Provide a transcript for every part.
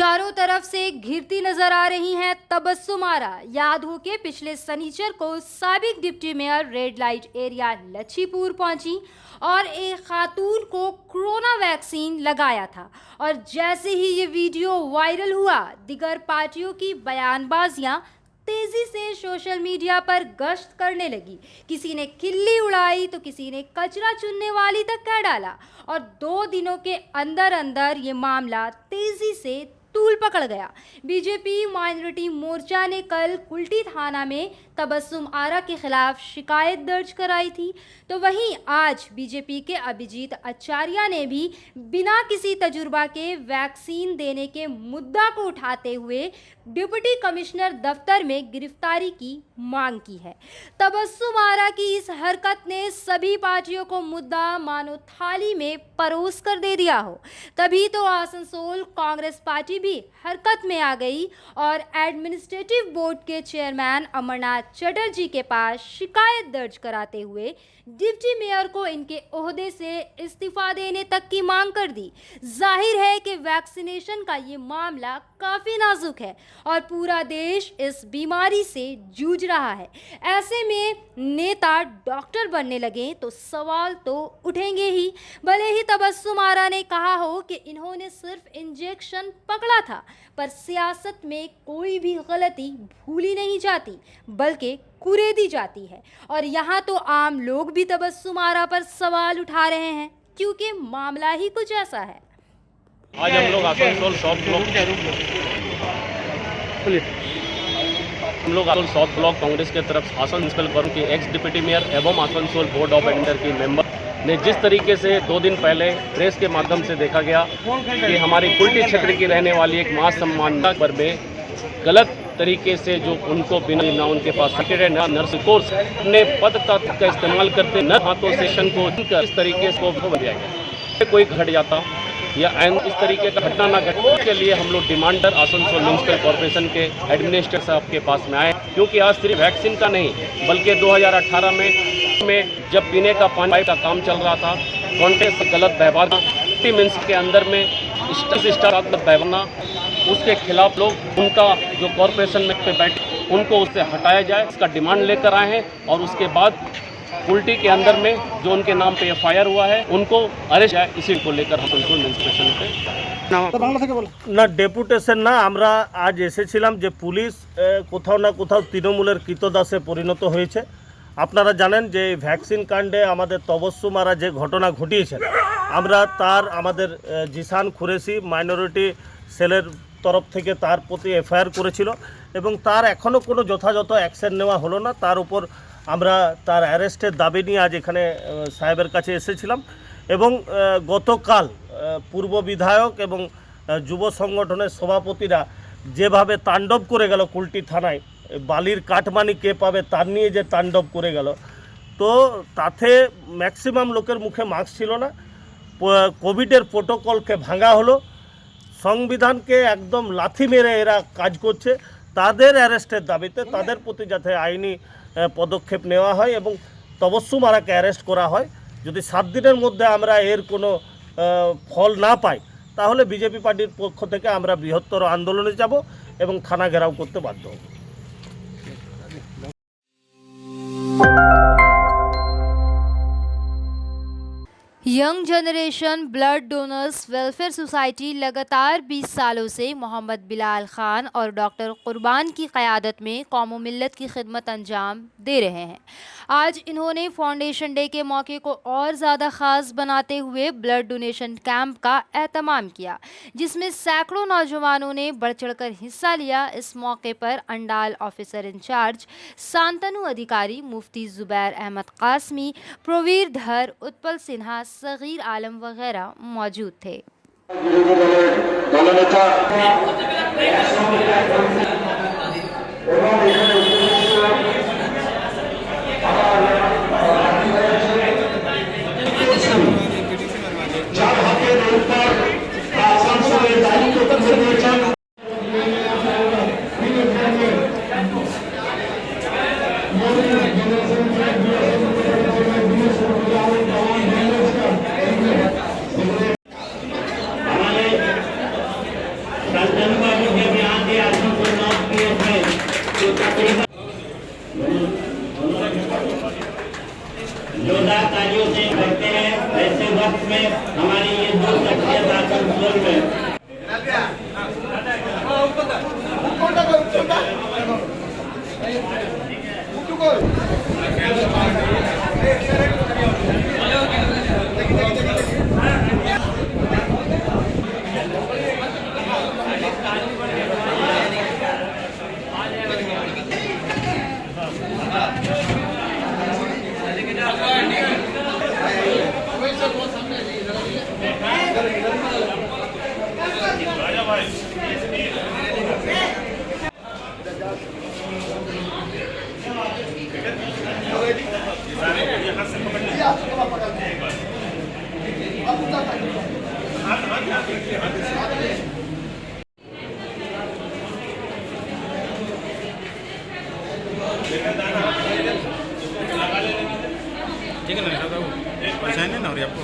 चारों तरफ से घिरती नजर आ रही हैं तबस्सुम आरा। याद हो के पिछले शनिचर को साबिक deputy mayor red light area Lachhipur पहुंची और एक खातून को कोरोना वैक्सीन लगाया था। और जैसे ही ये वीडियो वायरल हुआ, दिगर पार्टियों की बयानबाजियां तेजी से सोशल मीडिया पर गश्त करने लगी। किसी ने खिल्ली उड़ाई तो किसी ने कचरा चुनने वाली तक कह डाला और 2 दिनों के अंदर अंदर ये मामला तेजी से तूल पकड़ गया। बीजेपी माइनॉरिटी मोर्चा ने कल कुल्टी थाना में तबस्सुम आरा के खिलाफ शिकायत दर्ज कराई थी, तो वहीं आज बीजेपी के अभिजीत आचार्य ने भी बिना किसी तजुर्बा के वैक्सीन देने के मुद्दा को उठाते हुए डिप्टी कमिश्नर दफ्तर में गिरफ्तारी की मांग की है। तबस्सुम आरा की इस हरकत ने सभी पार्टियों को मुद्दा मानो थाली में परोस कर दे दिया हो। तभी तो आसनसोल कांग्रेस पार्टी भी हरकत में आ गई और एडमिनिस्ट्रेटिव बोर्ड के चेयरमैन अमरनाथ चटर्जी के पास शिकायत दर्ज कराते हुए डिप्टी मेयर को इनके ओहदे से इस्तीफा देने तक की मांग कर दी। जाहिर है कि वैक्सीनेशन का ये मामला काफी नाजुक है और पूरा देश इस बीमारी से जूझ रहा है। ऐसे में नेता डॉक्टर बनने लगे तो सवाल तो उठेंगे ही। भले ही तबस्सुम आरा ने कहा हो कि इन्होंने सिर्फ इंजेक्शन पकड़ा था, पर सियासत में कोई भी गलती भूली नहीं जाती बल्कि कुरेदी जाती है। और यहाँ तो आम लोग भी तबस्सुम आरा पर सवाल उठा रहे हैं, क्योंकि मामला ही कुछ ऐसा है। आज हम लोग आसनसोल साउथ ब्लॉक कांग्रेस के तरफ आसन म्युनिसिपल कॉर्पोरेशन के एक्स डिप्टी मेयर एवं आसनसोल बोर्ड ऑफ एडमिनिस्ट्रेटर की मेंबर ने जिस तरीके से 2 दिन पहले प्रेस के माध्यम से देखा गया कि हमारी कुल्टी क्षेत्र की रहने वाली एक मां सम्मानिता पर में गलत तरीके से जो उनको बिना उनके पास सर्टिफिकेट नर्स कोर्स अपने पद का इस्तेमाल करते न हाथों सेशन को इस तरीके से दिया गया, कोई घट जाता या इस तरीके का घटना न घटे के लिए हम लोग डिमांडर आसनसोल म्युनिसिपल कॉर्पोरेशन के एडमिनिस्ट्रेटर साहब के पास में आए, क्योंकि आज सिर्फ वैक्सीन का नहीं बल्कि 2018 में जब पीने का पानी का काम चल रहा था, कॉन्टेक्ट गलत व्यवहार 50 मिनट्स के अंदर में गलत व्यवहार, उसके खिलाफ लोग उनका जो कॉर्पोरेशन में पे बैठे उनको उससे हटाया जाए, इसका डिमांड लेकर आए हैं। और उसके बाद उल्टी के अंदर में जो उनके नाम पे एफआईआर हुआ है उनको अरेस्ट जाए, इसी को लेकर हम না ডেপুটেশন না আমরা আজ এসেছিলাম যে পুলিশ কোথাও না কোথাও তৃণমূলের কৃতদাসে পরিণত হয়েছে। আপনারা জানেন যে ভ্যাকসিন কাণ্ডে আমাদের তবস্সুম আরা যে ঘটনা ঘটিয়েছেন, আমরা তার আমাদের জিসান কুরেশি মাইনরিটি সেলের তরফ থেকে তার প্রতি এফআইআর করেছিল এবং তার এখনও কোনো যথাযথ অ্যাকশন নেওয়া হলো না। তার উপর আমরা তার অ্যারেস্টের দাবি নিয়ে আজ এখানে সাহেবের কাছে এসেছিলাম এবং গতকাল পূর্ব বিধায়ক এবং যুব সংগঠনের সভাপতিরা যেভাবে তাণ্ডব করে গেল কুল্টি থানায়, বালির কাটমানি কে পাবে তার নিয়ে যে তাণ্ডব করে গেল, তো তাতে ম্যাক্সিমাম লোকের মুখে মাস্ক ছিল না। কোভিডের প্রোটোকলকে ভাঙা হলো, সংবিধানকে একদম লাথি মেরে এরা কাজ করছে। তাদের অ্যারেস্টের দাবিতে তাদের প্রতি যাতে আইনি পদক্ষেপ নেওয়া হয় এবং তবস্সুম আরাকে অ্যারেস্ট করা হয়। যদি 7 দিনের মধ্যে আমরা এর কোনো ফল না পাই তাহলে বিজেপি পার্টির পক্ষ থেকে আমরা বৃহত্তর আন্দোলনে যাব এবং থানা ঘেরাও করতে বাধ্য হব। Young generation blood donors welfare society लगातार 20 सालों से मोहम्मद बिलाल खान और डॉक्टर कुर्बान की क़यादत में कौम व मिल्लत की खिदमत अंजाम दे रहे हैं। आज इन्होंने फाउंडेशन डे के मौके को और ज़्यादा ख़ास बनाते हुए ब्लड डोनेशन कैंप का एहतमाम किया, जिसमें सैकड़ों नौजवानों ने बढ़ चढ़कर हिस्सा लिया। इस मौके पर अंडाल ऑफिसर इंचार्ज, शांतनु अधिकारी, मुफ्ती जुबैर अहमद कासमी, प्रवीर धर, उत्पल सिन्हा, सगीर आलम वगैरह मौजूद थे। Gracias. जोरदार तालियों से करते हैं। ऐसे वक्त में हमारी ये दो शख्सियत आसनसोल में परेशानी ना हो रही आपको?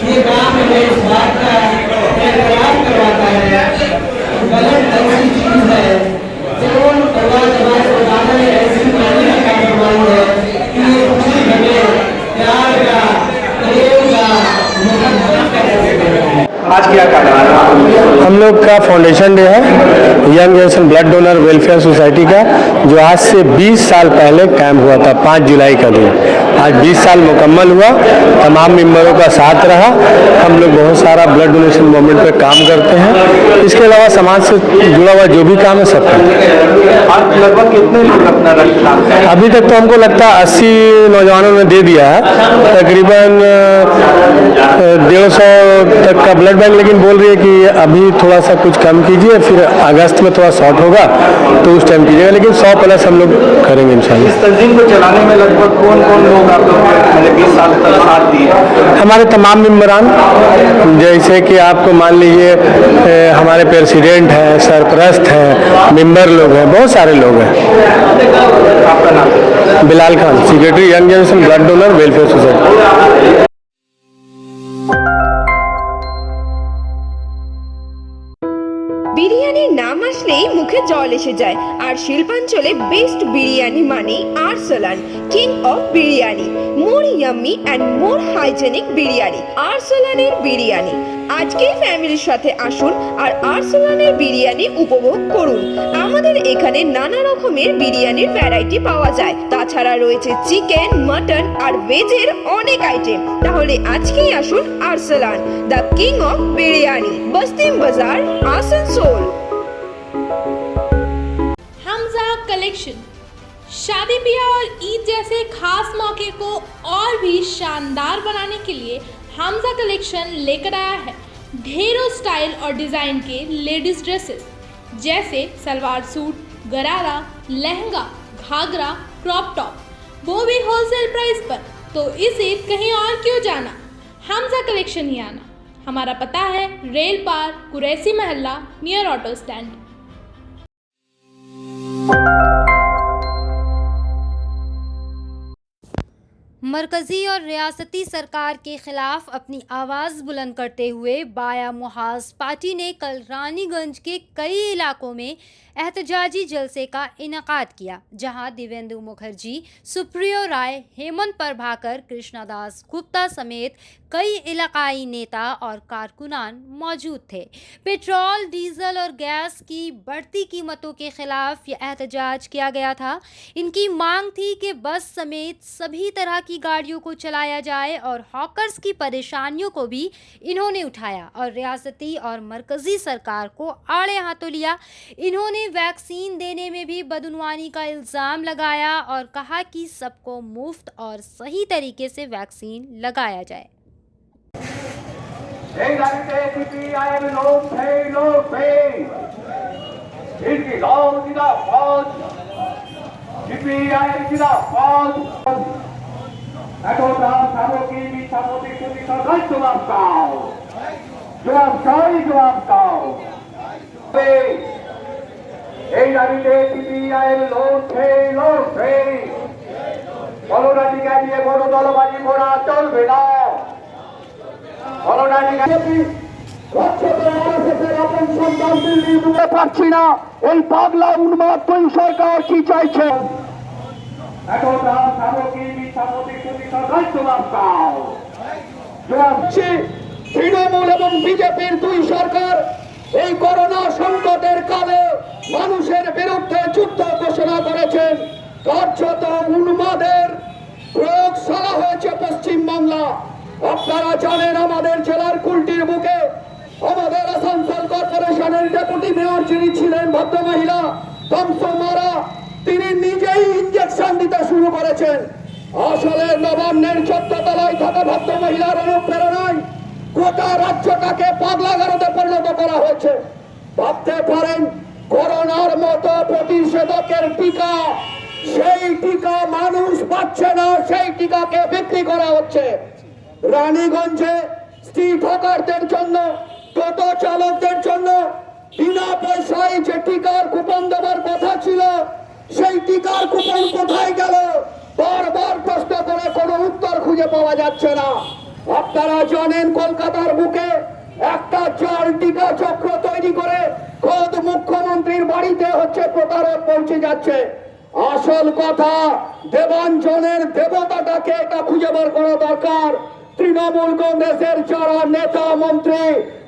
ये काम हमें इस बात का एहतराम करवाता है। गलत ऐसी चीज है जो भगवान हमारे खुदाने ने ऐसी मानी का काम करवाई है कि ये खुशी हमें प्यार का, प्रेम का, मोहब्बत का है। आज क्या कार्यक्रम हम लोग का फाउंडेशन डे है young generation blood donor welfare society का, जो आज से 20 साल पहले कैंप हुआ था 5 जुलाई का दिन। आज 20 साल मुकम्मल हुआ, तमाम मेंबरों का साथ रहा। हम लोग बहुत सारा ब्लड डोनेशन मूवमेंट पे काम करते हैं। इसके अलावा समाज से जुड़ा हुआ जो भी काम है सब करते हैं। आज लगभग कितने लोग अपना रक्तदान करें? अभी तक तो हमको लगता है 80 नौजवानों ने दे दिया है, तकरीबन 150 तक का ब्लड बैंक, लेकिन बोल रही है कि अभी थोड़ा सा कुछ कम कीजिए, फिर अगस्त में थोड़ा शॉर्ट होगा तो उस टाइम कीजिएगा, लेकिन 100 प्लस हम लोग करेंगे इंशाल्लाह। इस तंजीम को चलाने में लगभग कौन कौन लोग आप लोग मैंने 20 साल तक साथ दिए? हमारे तमाम मेम्बरान, जैसे कि आपको मान लीजिए हमारे प्रेसिडेंट हैं, सरपरस्त हैं, मेंबर लोग हैं, बहुत सारे लोग हैं। आपका नाम? Bilal Khan, secretary young generation blood donor welfare society. বিরিয়ানির নাম আসলেই মুখে জল এসে যায়, আর শিল্পাঞ্চলে বেস্ট বিরিয়ানি মানে Arsalan, king of biryani. More yummy and more hygienic biryani, আরসালানের বিরিয়ানি। আজকেই ফ্যামিলির সাথে আসুন আর আরসালানের বিরিয়ানি উপভোগ করুন। আমাদের এখানে নানা রকমের বিরিয়ানির ভ্যারাইটি পাওয়া যায়, তাছাড়া রয়েছে চিকেন, মাটন আর ভেজের অনেক আইটেম। তাহলে আজকেই আসুন Arsalan, the king of biryani, Bastin Bazar, Asansol. Hamza collection शादी ब्याह और ईद जैसे खास मौके को और भी शानदार बनाने के लिए हमजा कलेक्शन लेकर आया है ढेरों स्टाइल और डिज़ाइन के लेडीज़ ड्रेसेस, जैसे सलवार सूट, गरारा, लहंगा, घाघरा, क्रॉप टॉप, वो भी होलसेल प्राइस पर। तो इसे कहीं और क्यों जाना, हमजा कलेक्शन ही आना। हमारा पता है रेल पार, कुरैसी महल्ला, नियर ऑटो स्टैंड। मरकजी और रियासती सरकार के खिलाफ अपनी आवाज़ बुलंद करते हुए बाया मुहाज पार्टी ने कल रानीगंज के कई इलाकों में एहतजाजी जलसे का इनेकाद किया, जहां दिव्येंदु मुखर्जी, सुप्रियो राय, हेमंत प्रभाकर, कृष्णदास गुप्ता समेत कई इलाकाई नेता और कारकुनान मौजूद थे। पेट्रोल, डीजल और गैस की बढ़ती कीमतों के खिलाफ यह एहतजाज किया गया था। इनकी मांग थी कि बस समेत सभी तरह की की गाड़ियों को चलाया जाए और हॉकर्स की परेशानियों को भी इन्होंने उठाया और रियासती और मरकजी सरकार को आड़े हाथों लिया। इन्होंने वैक्सीन देने में भी बदउनवानी का इल्ज़ाम लगाया और कहा कि सबको मुफ्त और सही तरीके से वैक्सीन लगाया जाए। পারছি না এই পাগলা উন্মাদ তুই সরকার কি চাইছে তৃণমূল এবং বিজেপির দুই সরকার এই করোনা সংকটের কালে মানুষের বিরুদ্ধে যুদ্ধ ঘোষণা করেছেন। কার্যত উন্মাদের প্রয়োগশালা হয়েছে পশ্চিমবাংলা। আপনারা জানেন আমাদের জেলার কুলটির বুকে আমাদের আসানসোল কর্পোরেশনের ডেপুটি মেয়র যিনি ছিলেন ভদ্রমহিলা থমসন মারা, তিনি নিজেই ইঞ্জেকশন দিতে শুরু করেছেন। আসলে নবান্নের 14 তলায় থাকা ভদ্রমহিলার অনুপ্রেরণায় গোটা রাজ্যটাকে পাগলাগারদে পরিণত করা হয়েছে। ভাবতে পারেন করোনার মতো প্রতিষেধকের টিকা, সেই টিকা মানুষ পাচ্ছে না, সেই টিকাকে বিক্রি করা হচ্ছে। রানীগঞ্জে স্ট্রিট হকারদের জন্য, টোটো চালকদের জন্য বিনা পয়সায় যে টিকার কুপন দেওয়ার কথা ছিল, সেই টিকার কুপন কোথায় গেল? বারবার প্রশ্ন করে কোনো উত্তর খুঁজে পাওয়া যাচ্ছে না। আপনারা জানেন কলকাতার বুকে একটা জাল টিকা চক্র তৈরি করে খোদ মুখ্যমন্ত্রীর বাড়িতে হচ্ছে প্রতারক পৌঁছে যাচ্ছে। আসল কথা দেবাঞ্জনের দেবতাটাকে এটা খুঁজে বের করা দরকার। তৃণমূল কংগ্রেসের যারা নেতা মন্ত্রী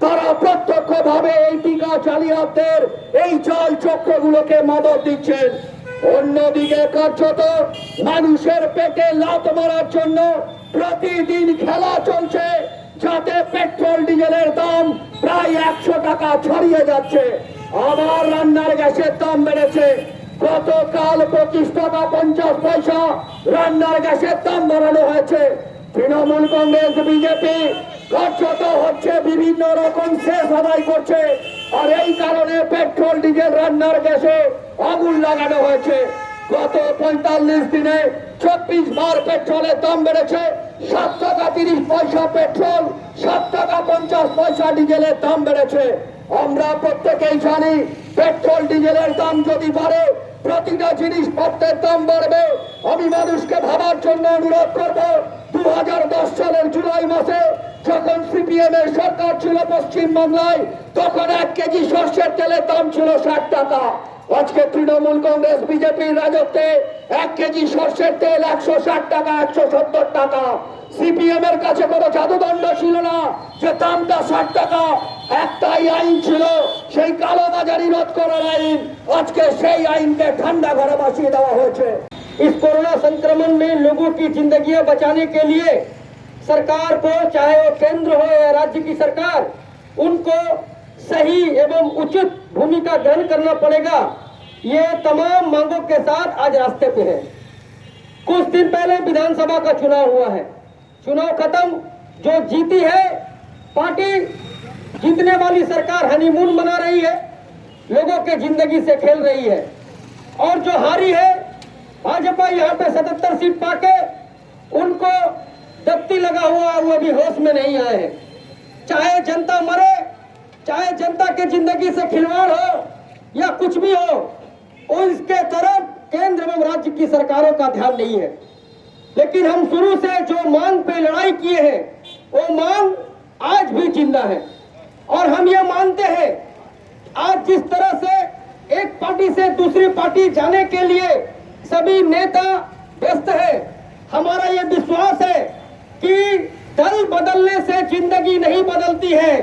তারা প্রত্যক্ষভাবে এই টিকা জালিয়াতদের এই জাল চক্রগুলোকে মদত দিচ্ছেন। অন্যদিকে কার্যত মানুষের পেটে লাথ মারার জন্য প্রতিদিন খেলা চলছে, যাতে পেট্রোল ডিজেলের দাম প্রায় 100 টাকা ছড়িয়ে যাচ্ছে। আবার রান্নার গ্যাসের দাম বেড়েছে। গতকাল 25 টাকা 50 পয়সা রান্নার গ্যাসের দাম বাড়ানো হয়েছে। তৃণমূল কংগ্রেস বিজেপি কার্যত হচ্ছে বিভিন্ন রকম শেষ আদায় করছে, আর এই কারণে পেট্রোল ডিজেল রান্নার গ্যাসে আগুন লাগানো হয়েছে। গত 45 দিনে 24 বার পেট্রোলের দাম বেড়েছে। 7 টাকা 30 পয়সা পেট্রোল, 7 টাকা 50 পয়সা ডিজেলের দাম বেড়েছে। আমরা প্রত্যেকেই জানি পেট্রোল ডিজেলের দাম যদি বাড়ে প্রতিটা জিনিসপত্রের দাম বাড়বে। আমি মানুষকে ভাবার জন্য অনুরোধ করব, 2010 সালের জুলাই মাসে যখন সিপিএম এর সরকার ছিল পশ্চিমবাংলায়, তখন 1 কেজি সরষের তেলের দাম ছিল 60 টাকা। আজকে তৃণমূল কংগ্রেস বিজেপির রাজত্বে 1 কেজি সরষের তেল 160 টাকা, 170 টাকা। সিপিএম এর কাছে কোনো জাদুদণ্ড ছিল না যে দামটা 60 টাকা। একটাই আইন ছিল, সেই কালোবাজারি রোধ করার আইন। আজকে সেই আইনকে ঠান্ডা ঘরে বসিয়ে দেওয়া হয়েছে। इस कोरोना संक्रमण में लोगों की जिंदगियां बचाने के लिए सरकार को, चाहे वो केंद्र हो या राज्य की सरकार, उनको सही एवं उचित भूमिका ग्रहण करना पड़ेगा। ये तमाम मांगों के साथ आज रास्ते पे है। कुछ दिन पहले विधानसभा का चुनाव हुआ है। चुनाव खत्म, जो जीती है पार्टी, जीतने वाली सरकार हनीमून मना रही है, लोगों के जिंदगी से खेल रही है। और जो हारी है भाजपा, यहाँ पे 77 सीट पाके उनको दफ्ती लगा हुआ, वो अभी होश में नहीं आए हैं। चाहे जनता मरे, चाहे जनता के जिंदगी से खिलवाड़ हो या कुछ भी हो, उसके तरफ केंद्र एवं राज्य की सरकारों का ध्यान नहीं है। लेकिन हम शुरू से जो मांग पे लड़ाई किए हैं, वो मांग आज भी जिंदा है। और हम ये मानते हैं आज जिस तरह से एक पार्टी से दूसरी पार्टी जाने के लिए सभी नेता व्यस्त है, हमारा ये विश्वास है कि दल बदलने से जिंदगी नहीं बदलती है।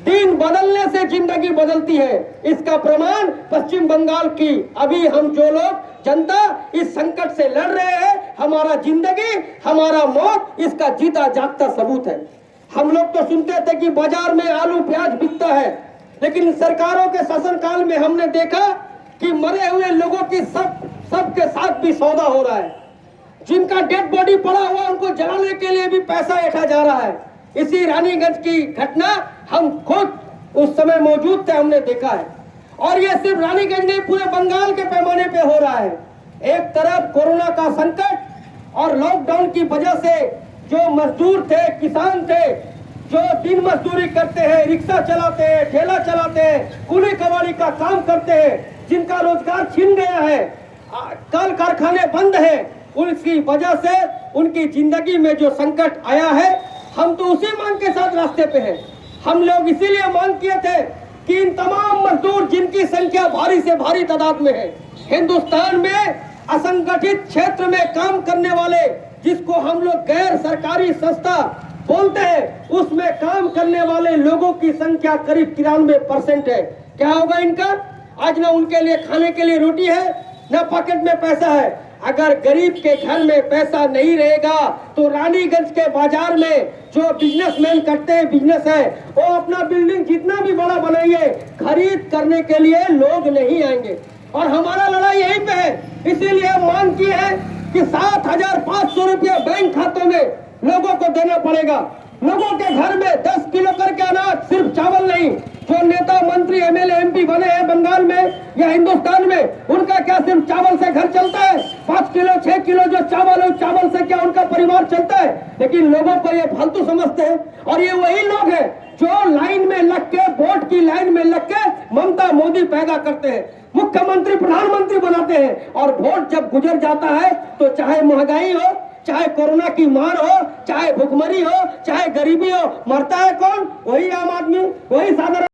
दिन बदलने से जिंदगी बदलती है। इसका प्रमाण पश्चिम बंगाल की अभी हम जो लोग जनता इस संकट से लड़ रहे हैं, हमारा जिंदगी हमारा मौत इसका जीता जागता सबूत है। हम लोग तो सुनते थे कि बाजार में आलू प्याज बिकता है, लेकिन सरकारों के शासनकाल में हमने देखा कि मरे हुए लोगों की सबके साथ भी सौदा हो रहा है। जिनका डेड बॉडी पड़ा हुआ उनको जलाने के लिए भी पैसा ऐठा जा रहा है। इसी रानीगंज की घटना हम खुद उस समय मौजूद थे, हमने देखा है। और ये सिर्फ रानीगंज नहीं, पूरे बंगाल के पैमाने पे हो रहा है। एक तरफ कोरोना का संकट और लॉकडाउन की वजह से जो मजदूर थे, किसान थे, जो दिन मजदूरी करते हैं, रिक्शा चलाते हैं, ठेला चलाते हैं, कूली कबाड़ी का काम करते हैं, जिनका रोजगार छिन गया है, कल कारखाने बंद हैं, उनकी वजह से उनकी जिंदगी में जो संकट आया है, हम तो उसी मांग के साथ रास्ते पे हैं। हम लोग इसीलिए मांग किए थे कि इन तमाम मजदूर जिनकी संख्या भारी से भारी तादाद में है, हिंदुस्तान में असंगठित क्षेत्र में काम करने वाले, जिसको हम लोग गैर सरकारी संस्था बोलते हैं, उसमें काम करने वाले लोगों की संख्या करीब 93% है। क्या होगा इनका? आज ना उनके लिए खाने के लिए रोटी है, ना पॉकेट में पैसा है। अगर गरीब के घर में पैसा नहीं रहेगा तो रानीगंज के बाजार में जो बिजनेसमैन करते हैं, बिजनेस है, वो अपना बिल्डिंग जितना भी बड़ा बनाइए, खरीद करने के लिए लोग नहीं आएंगे। और हमारा लड़ाई यहीं पे है। इसीलिए मांग की है कि 7,500 रुपया बैंक खातों में लोगों को देना पड़ेगा। लोगों के घर में 10 किलो करके अनाज, सिर्फ चावल नहीं। जो नेता मंत्री एमएलए एमपी बने हैं बंगाल में या हिंदुस्तान में, उनका क्या सिर्फ चावल से घर चलता है? 5 किलो 6 किलो जो चावल है, चावल से क्या उनका परिवार चलता है? लेकिन लोगों को ये फालतू समझते हैं। और ये वही लोग हैं जो लाइन में लग के, वोट की लाइन में लग के ममता मोदी पैदा करते हैं, मुख्यमंत्री प्रधानमंत्री बनाते हैं, और वोट जब गुजर जाता है तो चाहे महंगाई हो, चाहे कोरोना की मार हो, चाहे भुखमरी हो, चाहे गरीबी हो, मरता है कौन? वही आम आदमी, वही साधारण